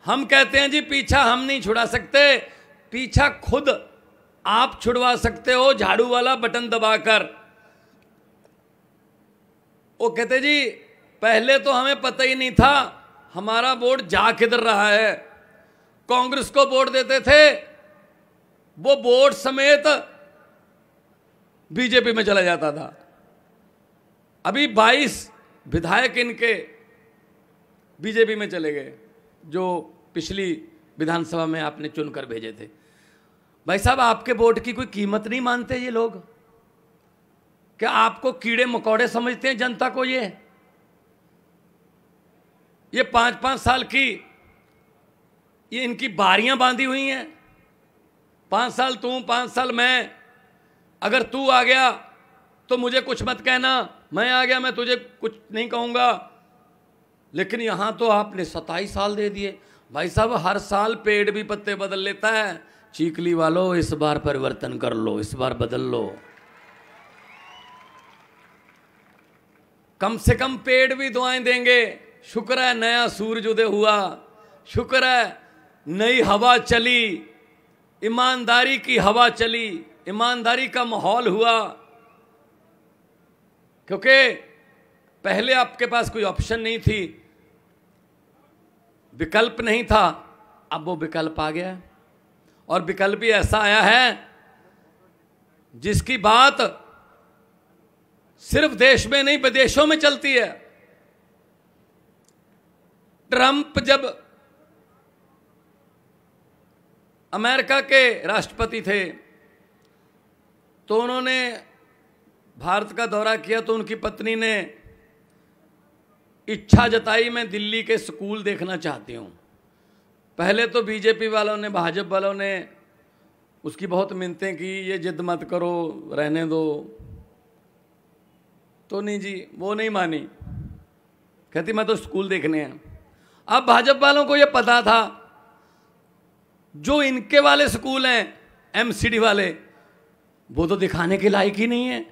हम कहते हैं जी पीछा हम नहीं छुड़ा सकते, पीछा खुद आप छुड़वा सकते हो झाड़ू वाला बटन दबाकर। वो कहते जी पहले तो हमें पता ही नहीं था हमारा वोट जा किधर रहा है। कांग्रेस को वोट देते थे, वो वोट समेत बीजेपी में चला जाता था। अभी 22 विधायक इनके बीजेपी में चले गए, जो पिछली विधानसभा में आपने चुनकर भेजे थे। भाई साहब, आपके वोट की कोई कीमत नहीं मानते ये लोग? क्या आपको कीड़े मकोड़े समझते हैं जनता को? ये 5-5 साल की ये इनकी बारियां बांधी हुई हैं। 5 साल तू, 5 साल मैं। अगर तू आ गया तो मुझे कुछ मत कहना, मैं आ गया मैं तुझे कुछ नहीं कहूंगा। लेकिन यहां तो आपने 27 साल दे दिए। भाई साहब, हर साल पेड़ भी पत्ते बदल लेता है। चीकली वालों, इस बार परिवर्तन कर लो, इस बार बदल लो। कम से कम पेड़ भी दुआएं देंगे। शुक्र है नया सूरज उदय हुआ, शुक्र है नई हवा चली, ईमानदारी की हवा चली, ईमानदारी का माहौल हुआ। क्योंकि पहले आपके पास कोई ऑप्शन नहीं थी, विकल्प नहीं था। अब वो विकल्प आ गया, और विकल्प भी ऐसा आया है जिसकी बात सिर्फ देश में नहीं विदेशों में चलती है। ट्रंप जब अमेरिका के राष्ट्रपति थे तो उन्होंने भारत का दौरा किया, तो उनकी पत्नी ने इच्छा जताई मैं दिल्ली के स्कूल देखना चाहती हूँ। पहले तो बीजेपी वालों ने, भाजपा वालों ने उसकी बहुत मिन्नतें की, ये जिद मत करो, रहने दो। तो नहीं जी, वो नहीं मानी, कहती मैं तो स्कूल देखने हैं। अब भाजपा वालों को ये पता था जो इनके वाले स्कूल हैं एमसीडी वाले, वो तो दिखाने के लायक ही नहीं है,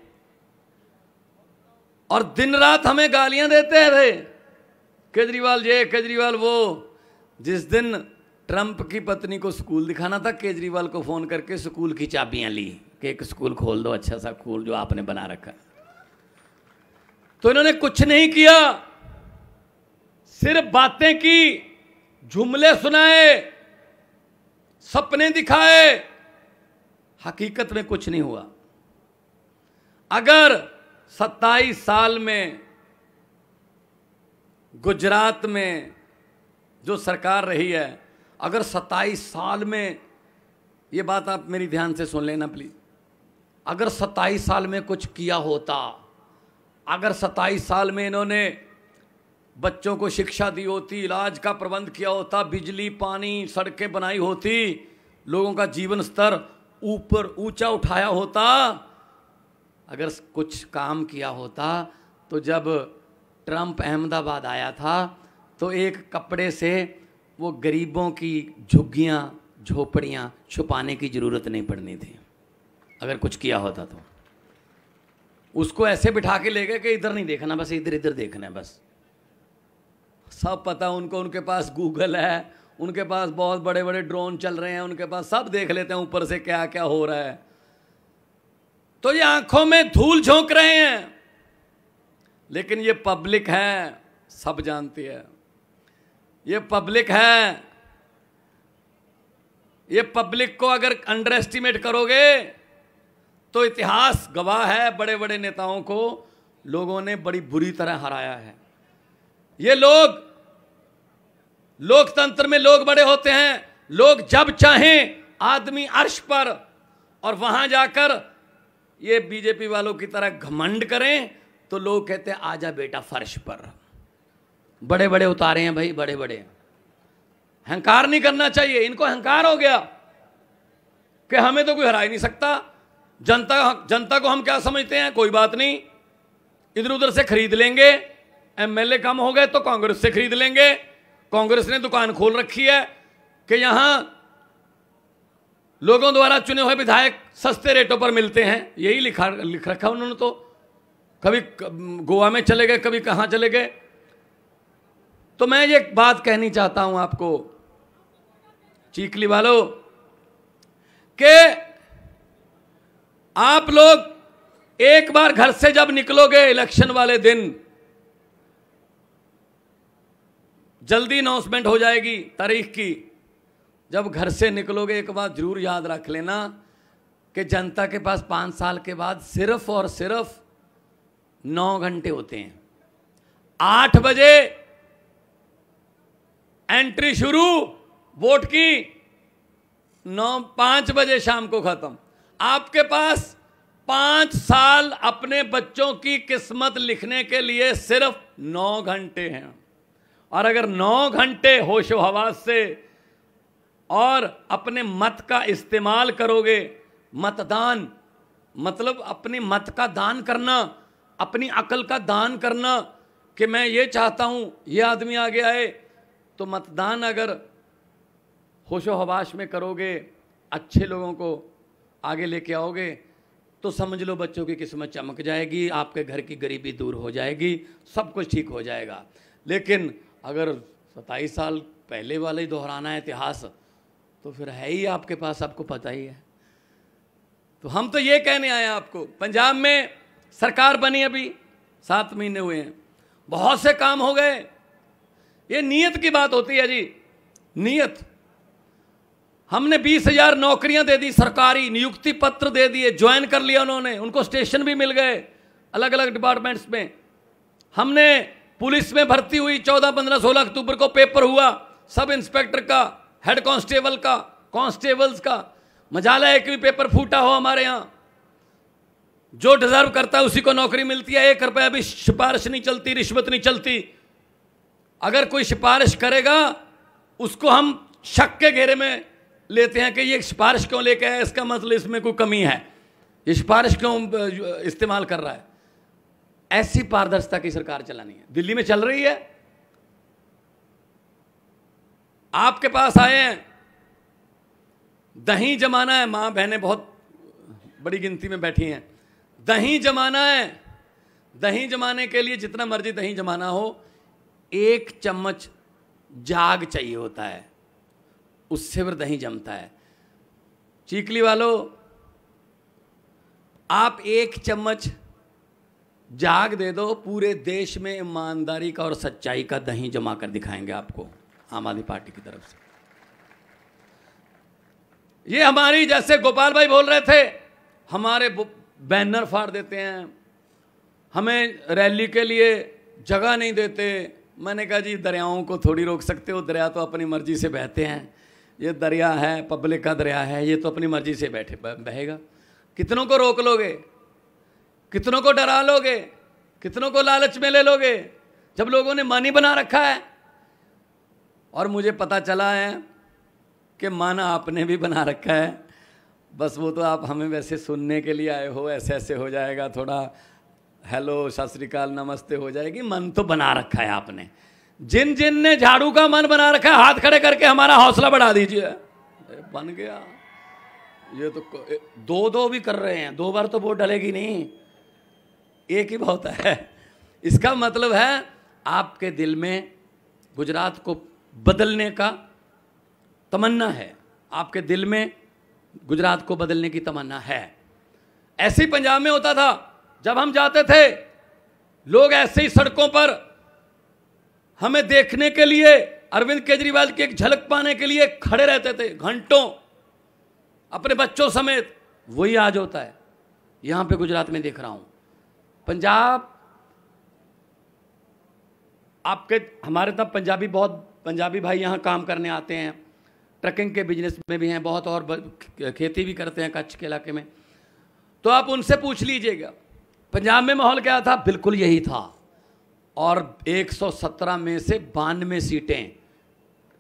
और दिन रात हमें गालियां देते थे, केजरीवाल ये केजरीवाल वो। जिस दिन ट्रंप की पत्नी को स्कूल दिखाना था, केजरीवाल को फोन करके स्कूल की चाबियां ली कि एक स्कूल खोल दो, अच्छा सा स्कूल जो आपने बना रखा। तो इन्होंने कुछ नहीं किया, सिर्फ बातें की, जुमले सुनाए, सपने दिखाए, हकीकत में कुछ नहीं हुआ। अगर 27 साल में गुजरात में जो सरकार रही है, अगर 27 साल में, ये बात आप मेरी ध्यान से सुन लेना प्लीज, अगर 27 साल में कुछ किया होता, अगर 27 साल में इन्होंने बच्चों को शिक्षा दी होती, इलाज का प्रबंध किया होता, बिजली पानी सड़कें बनाई होती, लोगों का जीवन स्तर ऊपर ऊंचा उठाया होता, अगर कुछ काम किया होता, तो जब ट्रंप अहमदाबाद आया था तो एक कपड़े से वो गरीबों की झुग्गियां झोपड़ियां छुपाने की जरूरत नहीं पड़नी थी। अगर कुछ किया होता तो उसको ऐसे बिठा के ले गए कि इधर नहीं देखना, बस इधर इधर देखना है, बस सब पता उनको, उनके पास गूगल है, उनके पास बहुत बड़े बड़े ड्रोन चल रहे हैं, उनके पास सब देख लेते हैं ऊपर से क्या क्या हो रहा है। तो ये आंखों में धूल झोंक रहे हैं, लेकिन ये पब्लिक है, सब जानती है, ये पब्लिक है। ये पब्लिक को अगर अंडर एस्टिमेट करोगे तो इतिहास गवाह है, बड़े बड़े नेताओं को लोगों ने बड़ी बुरी तरह हराया है। ये लोग, लोकतंत्र में लोग बड़े होते हैं, लोग जब चाहें आदमी अर्श पर, और वहां जाकर ये बीजेपी वालों की तरह घमंड करें तो लोग कहते हैं आजा बेटा फर्श पर। बड़े बड़े उतारे हैं भाई, बड़े बड़े। अहंकार नहीं करना चाहिए, इनको अहंकार हो गया कि हमें तो कोई हरा ही नहीं सकता। जनता को हम क्या समझते हैं, कोई बात नहीं, इधर उधर से खरीद लेंगे, एमएलए कम हो गए तो कांग्रेस से खरीद लेंगे। कांग्रेस ने दुकान खोल रखी है कि यहां लोगों द्वारा चुने हुए विधायक सस्ते रेटों पर मिलते हैं, यही लिख रखा उन्होंने। तो कभी गोवा में चले गए, कभी कहां चले गए। तो मैं ये बात कहनी चाहता हूं आपको चीखली वालों कि आप लोग एक बार घर से जब निकलोगे इलेक्शन वाले दिन, जल्दी अनाउंसमेंट हो जाएगी तारीख की, जब घर से निकलोगे एक बात जरूर याद रख लेना कि जनता के पास 5 साल के बाद सिर्फ और सिर्फ 9 घंटे होते हैं। 8 बजे एंट्री शुरू वोट की, 5 बजे शाम को खत्म। आपके पास 5 साल अपने बच्चों की किस्मत लिखने के लिए सिर्फ 9 घंटे हैं। और अगर 9 घंटे होशो हवास से और अपने मत का इस्तेमाल करोगे, मतदान मतलब अपनी मत का दान करना, अपनी अकल का दान करना कि मैं ये चाहता हूं ये आदमी आगे आए, तो मतदान अगर होशो हवास में करोगे, अच्छे लोगों को आगे लेके आओगे, तो समझ लो बच्चों की किस्मत चमक जाएगी, आपके घर की गरीबी दूर हो जाएगी, सब कुछ ठीक हो जाएगा। लेकिन अगर 27 साल पहले वाला ही दोहराना है इतिहास, तो फिर है ही आपके पास, आपको पता ही है। तो हम तो ये कहने आए आपको, पंजाब में सरकार बनी अभी 7 महीने हुए हैं, बहुत से काम हो गए। ये नीयत की बात होती है जी, नीयत। हमने 20,000 नौकरियां दे दी, सरकारी नियुक्ति पत्र दे दिए, ज्वाइन कर लिया उन्होंने, उनको स्टेशन भी मिल गए अलग अलग डिपार्टमेंट्स में। हमने पुलिस में भर्ती हुई, 14, 15, 16 अक्टूबर को पेपर हुआ, सब इंस्पेक्टर का, हेड कांस्टेबल का, कांस्टेबल्स का। मजाला है कि भी पेपर फूटा हो हमारे यहां, जो डिजर्व करता है उसी को नौकरी मिलती है। 1 रुपया भी सिफारिश नहीं चलती, रिश्वत नहीं चलती। अगर कोई सिफारिश करेगा उसको हम शक के घेरे में लेते हैं कि ये सिफारिश क्यों लेके आया, इसका मतलब इसमें कोई कमी है, ये सिफारिश क्यों इस्तेमाल कर रहा है। ऐसी पारदर्शिता की सरकार चलानी है, दिल्ली में चल रही है। आपके पास आए हैं, दही जमाना है, मां बहनें बहुत बड़ी गिनती में बैठी हैं, दही जमाना है। दही जमाने के लिए जितना मर्जी दही जमाना हो, 1 चम्मच जाग चाहिए होता है, उससे फिर दही जमता है। चीखली वालों, आप 1 चम्मच जाग दे दो, पूरे देश में ईमानदारी का और सच्चाई का दही जमा कर दिखाएंगे आपको आम आदमी पार्टी की तरफ से। ये हमारी, जैसे गोपाल भाई बोल रहे थे, हमारे बैनर फाड़ देते हैं, हमें रैली के लिए जगह नहीं देते। मैंने कहा जी दरियाओं को थोड़ी रोक सकते हो, दरिया तो अपनी मर्जी से बहते हैं। ये दरिया है, पब्लिक का दरिया है, ये तो अपनी मर्जी से बहेगा। कितनों को रोक लोगे, कितनों को डरा लोगे, कितनों को लालच में ले लोगे, जब लोगों ने मन ही बना रखा है। और मुझे पता चला है कि मन आपने भी बना रखा है, बस वो तो आप हमें वैसे सुनने के लिए आए हो, ऐसे ऐसे हो जाएगा, थोड़ा हेलो सत श्री अकाल नमस्ते हो जाएगी। मन तो बना रखा है आपने। जिन जिन ने झाड़ू का मन बना रखा है, हाथ खड़े करके हमारा हौसला बढ़ा दीजिए। बन गया। ये तो 2-2 भी कर रहे हैं, 2 बार तो वोट डलेगी नहीं, एक ही बहुत है। इसका मतलब है आपके दिल में गुजरात को बदलने का तमन्ना है, आपके दिल में गुजरात को बदलने की तमन्ना है। ऐसे ही पंजाब में होता था, जब हम जाते थे लोग ऐसे ही सड़कों पर हमें देखने के लिए, अरविंद केजरीवाल की एक झलक पाने के लिए खड़े रहते थे घंटों, अपने बच्चों समेत। वही आज होता है यहां पे गुजरात में देख रहा हूं। पंजाब आपके, हमारे तब पंजाबी भाई यहां काम करने आते हैं, ट्रकिंग के बिजनेस में भी हैं बहुत, और खेती भी करते हैं कच्छ के इलाके में। तो आप उनसे पूछ लीजिएगा पंजाब में माहौल क्या था, बिल्कुल यही था। और 117 में से 92 सीटें,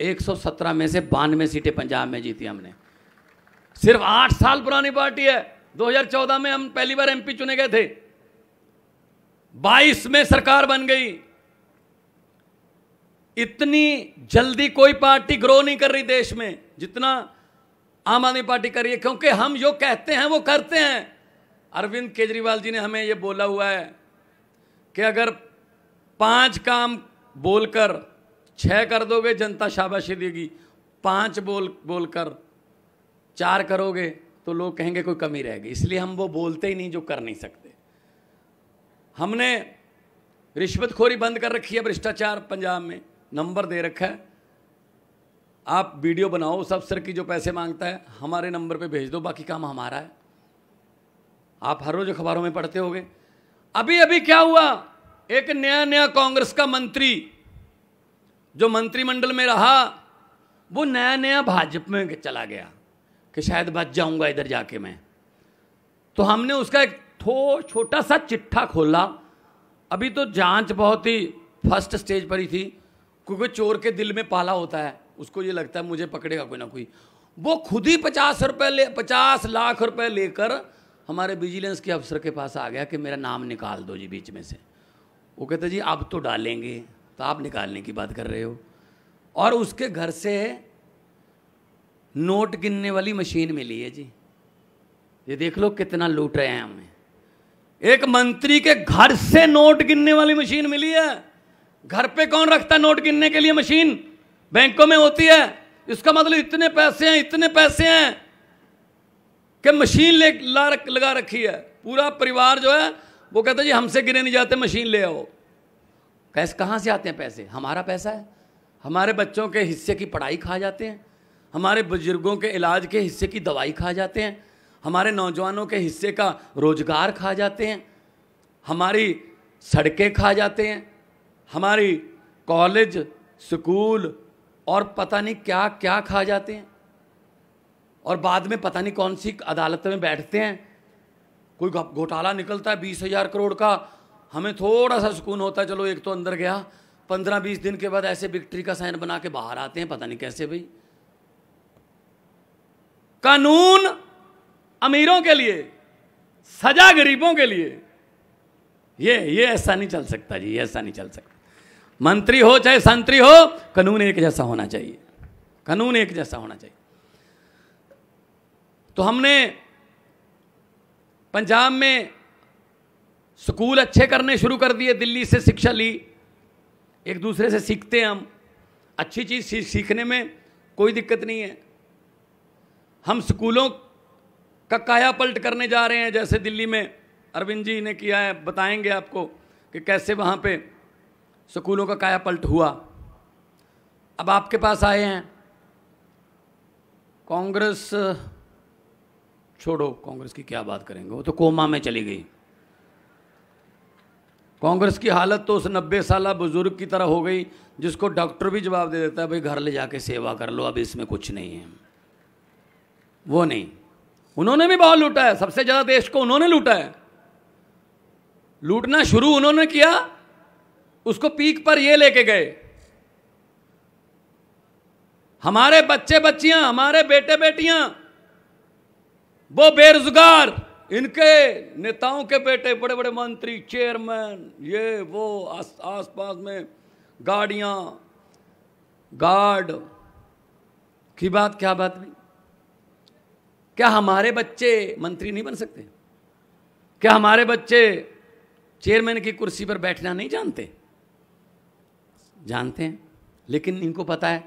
117 में से 92 सीटें पंजाब में जीती हमने। सिर्फ 8 साल पुरानी पार्टी है। 2014 में हम पहली बार एमपी चुने गए थे, 22 में सरकार बन गई। इतनी जल्दी कोई पार्टी ग्रो नहीं कर रही देश में जितना आम आदमी पार्टी कर रही है, क्योंकि हम जो कहते हैं वो करते हैं। अरविंद केजरीवाल जी ने हमें ये बोला हुआ है कि अगर 5 काम बोलकर 6 कर दोगे जनता शाबाशी देगी। 5 बोलकर 4 करोगे तो लोग कहेंगे कोई कमी रहेगी, इसलिए हम वो बोलते ही नहीं जो कर नहीं सकते। हमने रिश्वतखोरी बंद कर रखी है, भ्रष्टाचार पंजाब में नंबर दे रखा है, आप वीडियो बनाओ उस अफसर की जो पैसे मांगता है, हमारे नंबर पे भेज दो, बाकी काम हमारा है। आप हर रोज अखबारों में पढ़ते होंगे। अभी अभी क्या हुआ, एक नया कांग्रेस का मंत्री जो मंत्रिमंडल में रहा, वो नया भाजपा में चला गया कि शायद बच जाऊंगा इधर जाके मैं। तो हमने उसका एक छोटा सा चिट्ठा खोला। अभी तो जांच बहुत ही फर्स्ट स्टेज पर ही थी, क्योंकि चोर के दिल में पाला होता है, उसको ये लगता है मुझे पकड़ेगा कोई ना कोई। वो खुद ही 50 लाख रुपए लेकर हमारे विजिलेंस के अफसर के पास आ गया कि मेरा नाम निकाल दो जी बीच में से। वो कहते जी अब तो डालेंगे, तो आप निकालने की बात कर रहे हो। और उसके घर से नोट गिनने वाली मशीन मिली है जी। ये देख लो कितना लूट रहे हैं हमें। एक मंत्री के घर से नोट गिनने वाली मशीन मिली है। घर पे कौन रखता है नोट गिनने के लिए मशीन? बैंकों में होती है। इसका मतलब इतने पैसे हैं कि मशीन लगा रखी है। पूरा परिवार जो है वो कहता है जी हमसे गिने नहीं जाते, मशीन ले आओ। कैसे, कहाँ से आते हैं पैसे? हमारा पैसा है। हमारे बच्चों के हिस्से की पढ़ाई खा जाते हैं, हमारे बुजुर्गों के इलाज के हिस्से की दवाई खा जाते हैं, हमारे नौजवानों के हिस्से का रोजगार खा जाते हैं, हमारी सड़कें खा जाते हैं, हमारी कॉलेज स्कूल और पता नहीं क्या क्या खा जाते हैं। और बाद में पता नहीं कौन सी अदालत में बैठते हैं, कोई घोटाला निकलता है 20,000 करोड़ का, हमें थोड़ा सा सुकून होता है, चलो एक तो अंदर गया। 15-20 दिन के बाद ऐसे विक्ट्री का साइन बना के बाहर आते हैं, पता नहीं कैसे। भाई कानून अमीरों के लिए, सजा गरीबों के लिए। ये ऐसा नहीं चल सकता जी, ऐसा नहीं चल सकता। मंत्री हो चाहे संतरी हो, कानून एक जैसा होना चाहिए, कानून एक जैसा होना चाहिए। तो हमने पंजाब में स्कूल अच्छे करने शुरू कर दिए, दिल्ली से शिक्षा ली, एक दूसरे से सीखते हैं हम, अच्छी चीज़ सीखने में कोई दिक्कत नहीं है। हम स्कूलों का काया पलट करने जा रहे हैं, जैसे दिल्ली में अरविंद जी ने किया है, बताएंगे आपको कि कैसे वहाँ पे स्कूलों का काया पलट हुआ। अब आपके पास आए हैं कांग्रेस, छोड़ो कांग्रेस की क्या बात करेंगे, वो तो कोमा में चली गई। कांग्रेस की हालत तो उस 90 साला बुजुर्ग की तरह हो गई जिसको डॉक्टर भी जवाब दे देता है भाई घर ले जाके सेवा कर लो, अब इसमें कुछ नहीं है। वो नहीं, उन्होंने भी बहुत लूटा है, सबसे ज्यादा देश को उन्होंने लूटा है। लूटना शुरू उन्होंने किया, उसको पीक पर ये लेके गए। हमारे बच्चे बच्चियां, हमारे बेटे बेटियां, वो बेरोजगार, इनके नेताओं के बेटे बड़े बड़े मंत्री, चेयरमैन, ये वो, आस पास में गाड़ियां, गार्ड की बात क्या बात नहीं। क्या हमारे बच्चे मंत्री नहीं बन सकते? क्या हमारे बच्चे चेयरमैन की कुर्सी पर बैठना नहीं जानते? जानते हैं, लेकिन इनको पता है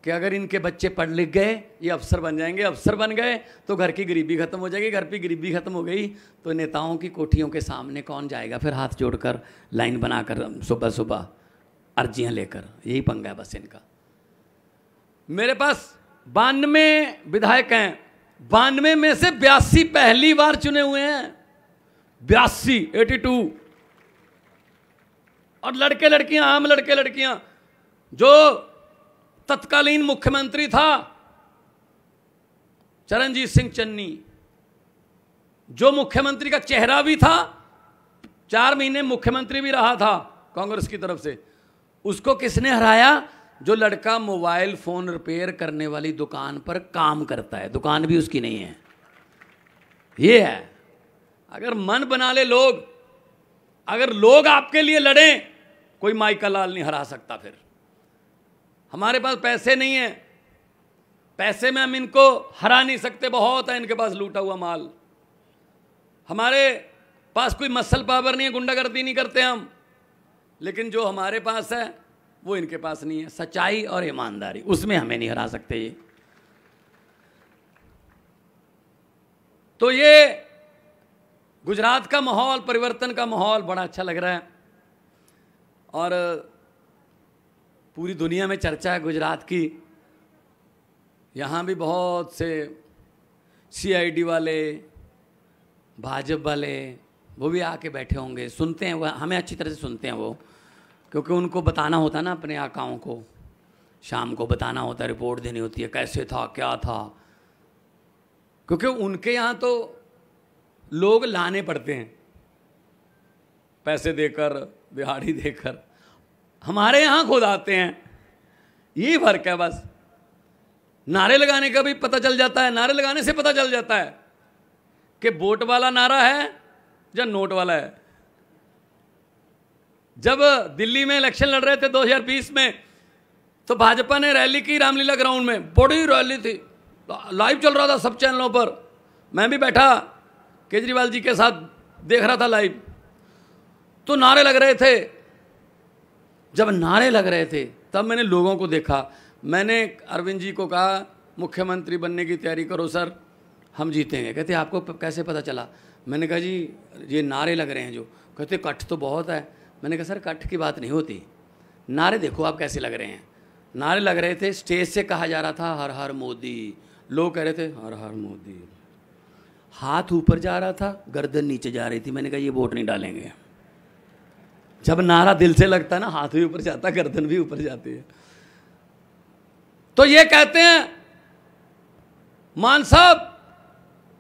कि अगर इनके बच्चे पढ़ लिख गए ये अफसर बन जाएंगे, अफसर बन गए तो घर की गरीबी खत्म हो जाएगी, घर की गरीबी खत्म हो गई तो नेताओं की कोठियों के सामने कौन जाएगा फिर हाथ जोड़कर, लाइन बनाकर, सुबह सुबह अर्जियां लेकर। यही पंगा है बस इनका। मेरे पास 92 विधायक हैं, 92 में से 82 पहली बार चुने हुए हैं, 82 और लड़के लड़कियां, आम लड़के लड़कियां। जो तत्कालीन मुख्यमंत्री था चरणजीत सिंह चन्नी, जो मुख्यमंत्री का चेहरा भी था, 4 महीने मुख्यमंत्री भी रहा था कांग्रेस की तरफ से, उसको किसने हराया? जो लड़का मोबाइल फोन रिपेयर करने वाली दुकान पर काम करता है, दुकान भी उसकी नहीं है। ये है, अगर मन बना ले लोग, अगर लोग आपके लिए लड़ें, कोई माइका लाल नहीं हरा सकता। फिर हमारे पास पैसे नहीं है, पैसे में हम इनको हरा नहीं सकते, बहुत है इनके पास लूटा हुआ माल। हमारे पास कोई मसल पावर नहीं है, गुंडागर्दी नहीं करते हम, लेकिन जो हमारे पास है वो इनके पास नहीं है। सच्चाई और ईमानदारी, उसमें हमें नहीं हरा सकते ये। तो ये गुजरात का माहौल, परिवर्तन का माहौल बड़ा अच्छा लग रहा है और पूरी दुनिया में चर्चा है गुजरात की। यहाँ भी बहुत से CID वाले, भाजपा वाले, वो भी आके बैठे होंगे, सुनते हैं, वो हमें अच्छी तरह से सुनते हैं वो, क्योंकि उनको बताना होता है ना अपने आकाओं को, शाम को बताना होता है, रिपोर्ट देनी होती है कैसे था क्या था, क्योंकि उनके यहाँ तो लोग लाने पड़ते हैं पैसे देकर, दिहाड़ी देकर। हमारे यहाँ खुद आते हैं, ये फर्क है बस। नारे लगाने का भी पता चल जाता है, नारे लगाने से पता चल जाता है कि वोट वाला नारा है या नोट वाला है। जब दिल्ली में इलेक्शन लड़ रहे थे 2020 में, तो भाजपा ने रैली की रामलीला ग्राउंड में, बड़ी रैली थी, लाइव चल रहा था सब चैनलों पर, मैं भी बैठा केजरीवाल जी के साथ देख रहा था लाइव। तो नारे लग रहे थे, जब नारे लग रहे थे तब मैंने लोगों को देखा। मैंने अरविंद जी को कहा मुख्यमंत्री बनने की तैयारी करो सर, हम जीतेंगे। कहते आपको कैसे पता चला? मैंने कहा जी ये नारे लग रहे हैं जो। कहते कट तो बहुत है। मैंने कहा सर कट की बात नहीं होती, नारे देखो आप कैसे लग रहे हैं। नारे लग रहे थे, स्टेज से कहा जा रहा था हर हर मोदी, लोग कह रहे थे हर हर मोदी, हाथ ऊपर जा रहा था, गर्दन नीचे जा रही थी। मैंने कहा ये वोट नहीं डालेंगे। जब नारा दिल से लगता है ना, हाथ भी ऊपर जाता, गर्दन भी ऊपर जाती है। तो ये कहते हैं मान साहब,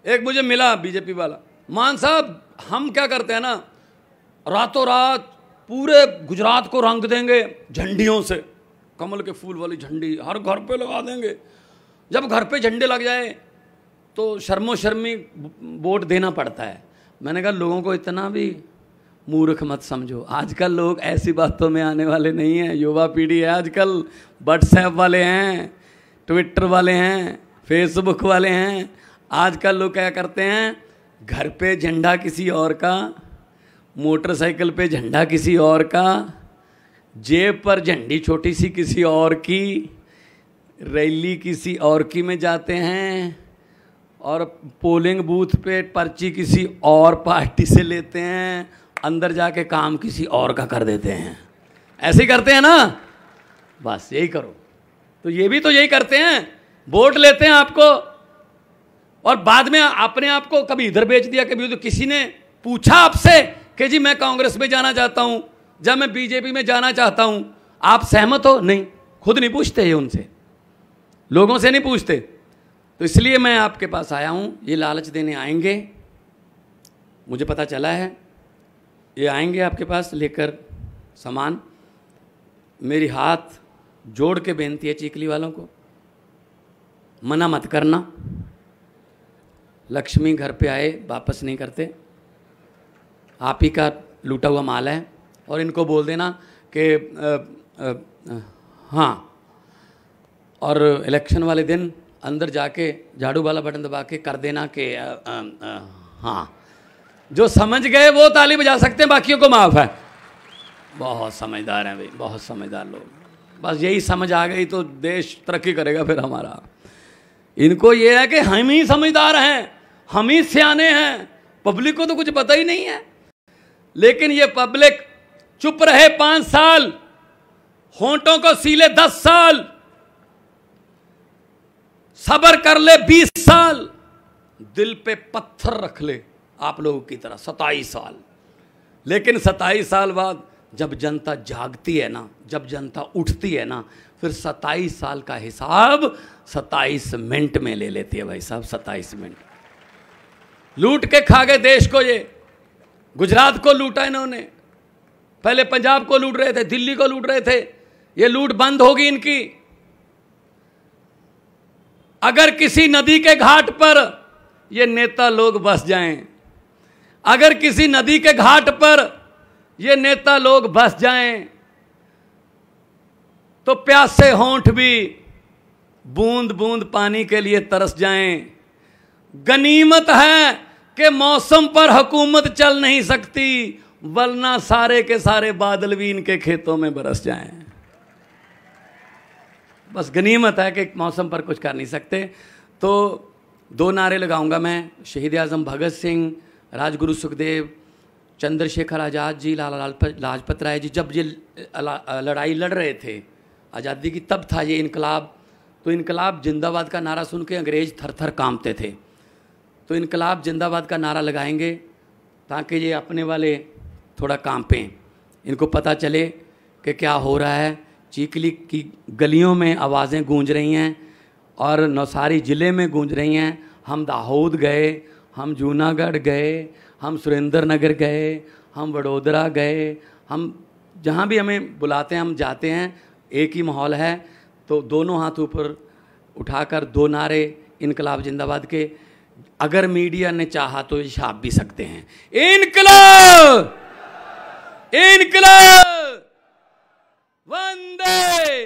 एक मुझे मिला बीजेपी वाला, मान साहब हम क्या करते हैं ना, रातों रात पूरे गुजरात को रंग देंगे झंडियों से, कमल के फूल वाली झंडी हर घर पे लगा देंगे। जब घर पे झंडे लग जाए तो शर्मो शर्मी वोट देना पड़ता है। मैंने कहा लोगों को इतना भी मूर्ख मत समझो, आजकल लोग ऐसी बातों में आने वाले नहीं हैं। युवा पीढ़ी है आजकल, व्हाट्सएप वाले हैं, ट्विटर वाले हैं, फेसबुक वाले हैं। आजकल लोग क्या करते हैं, घर पे झंडा किसी और का, मोटरसाइकिल पे झंडा किसी और का, जेब पर झंडी छोटी सी किसी और की, रैली किसी और की में जाते हैं, और पोलिंग बूथ पे पर्ची किसी और पार्टी से लेते हैं, अंदर जाके काम किसी और का कर देते हैं। ऐसे ही करते हैं ना, बस यही करो। तो ये भी तो यही करते हैं, वोट लेते हैं आपको और बाद में अपने आप को कभी इधर बेच दिया, कभी उधर। किसी ने पूछा आपसे कि जी मैं कांग्रेस में जाना चाहता हूं, जब मैं बीजेपी में जाना चाहता हूं, आप सहमत हो? नहीं, खुद नहीं पूछते ये उनसे, लोगों से नहीं पूछते। तो इसलिए मैं आपके पास आया हूं, ये लालच देने आएंगे, मुझे पता चला है ये आएंगे आपके पास लेकर सामान। मेरी हाथ जोड़ के बेनती है चीखली वालों को, मना मत करना। लक्ष्मी घर पे आए वापस नहीं करते, आप ही का लूटा हुआ माल है। और इनको बोल देना कि हाँ, और इलेक्शन वाले दिन अंदर जाके झाड़ू वाला बटन दबा के कर देना कि हाँ। जो समझ गए वो ताली बजा सकते हैं, बाकियों को माफ़ है। बहुत समझदार हैं भाई, बहुत समझदार लोग। बस यही समझ आ गई तो देश तरक्की करेगा फिर हमारा। इनको ये है कि हम ही समझदार हैं, हम ही सियाने हैं, पब्लिक को तो कुछ पता ही नहीं है। लेकिन ये पब्लिक चुप रहे 5 साल, होंठों को सीले 10 साल, सब्र कर ले 20 साल, दिल पे पत्थर रख ले आप लोगों की तरह 27 साल। लेकिन 27 साल बाद जब जनता जागती है ना, जब जनता उठती है ना, फिर 27 साल का हिसाब 27 मिनट में ले लेती है भाई साहब। 27 मिनट लूट के खा गए देश को। ये गुजरात को लूटा इन्होंने, पहले पंजाब को लूट रहे थे, दिल्ली को लूट रहे थे। ये लूट बंद होगी इनकी। अगर किसी नदी के घाट पर ये नेता लोग बस जाएं, अगर किसी नदी के घाट पर ये नेता लोग बस जाएं, तो प्यासे होंठ भी बूंद बूंद पानी के लिए तरस जाएं। गनीमत है कि मौसम पर हुकूमत चल नहीं सकती, वरना सारे के सारे बादल भी इनके खेतों में बरस जाएं। बस गनीमत है कि मौसम पर कुछ कर नहीं सकते। तो 2 नारे लगाऊंगा मैं, शहीद आज़म भगत सिंह, राजगुरु सुखदेव, चंद्रशेखर आज़ाद जी, लाला लाजपत राय जी जब ये लड़ाई लड़ रहे थे आज़ादी की, तब था ये इनकलाब। तो इनकलाब जिंदाबाद का नारा सुन के अंग्रेज़ थर थर कांपते थे। तो इनकलाब जिंदाबाद का नारा लगाएंगे ताकि ये अपने वाले थोड़ा कांपें, इनको पता चले कि क्या हो रहा है। चीखली की गलियों में आवाज़ें गूंज रही हैं और नौसारी ज़िले में गूंज रही हैं। हम दाहोद गए, हम जूनागढ़ गए, हम सुरेंद्र नगर गए, हम वडोदरा गए, हम जहाँ भी हमें बुलाते हैं हम जाते हैं, एक ही माहौल है। तो दोनों हाथ ऊपर उठाकर 2 नारे इनकलाब जिंदाबाद के, अगर मीडिया ने चाहा तो ये छाप भी सकते हैं, इनकलाब, इनकलाब, वंदे